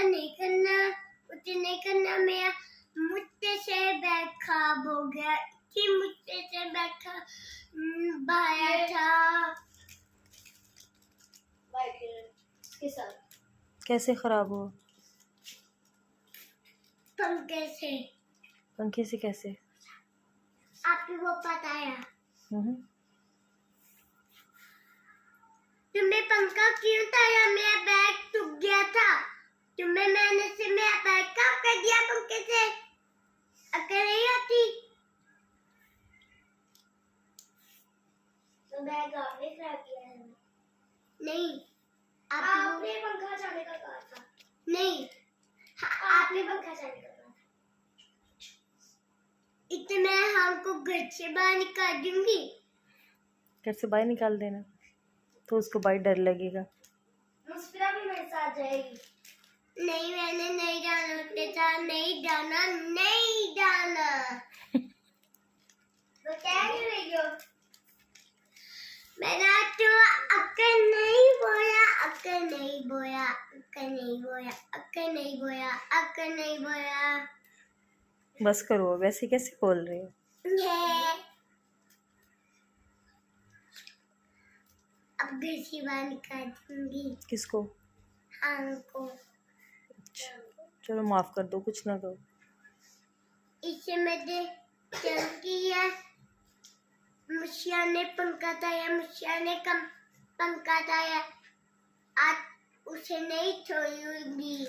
नहीं करना, उसे नहीं करना। मेरा मुझसे से बैग खराब हो गया कि मुझसे से बैग बाहर था के साथ। कैसे खराब हुआ? पंखे से। पंखे से कैसे? आपको वो पता है? हम्म। तुम्हें पंखा क्यों था? मेरा बैग टूट गया था। तुम्हें मैंने से मेरा बैग कब कर दिया पंखे से? अगर नहीं आती तो बैग आपने खराब किया है। नहीं, आपने पंखा चलाने का कहा था। नहीं, आपने पंखा चलाने का कहा था। इतना हमको घर से बाहर निकाल दूंगी। घर से बाहर निकाल देना तो उसको बाहर डर लगेगा। मुस्फिरा भी मेरे साथ जाएगी। नहीं, मैंने नहीं जाना उसके साथ। नहीं जाना, नहीं जाना। तो क्या कर रही हो? मैंने तो अक्कर नहीं बोया, अक्कर नहीं बोया, अक्कर नहीं बोया, अक्कर नहीं बोया, अक्कर नहीं बोया। बस करो, वैसे कैसे बोल रहे हो? अब घर से बाहर निकाल दूंगी। किसको? हमको। चलो माफ कर दो, कुछ ना करो। इससे मैंने चल किया। मुझिया ने पंखा ताया, मुझिया ने कम पंखा ताया। आज उसे नहीं छोड़ूंगी।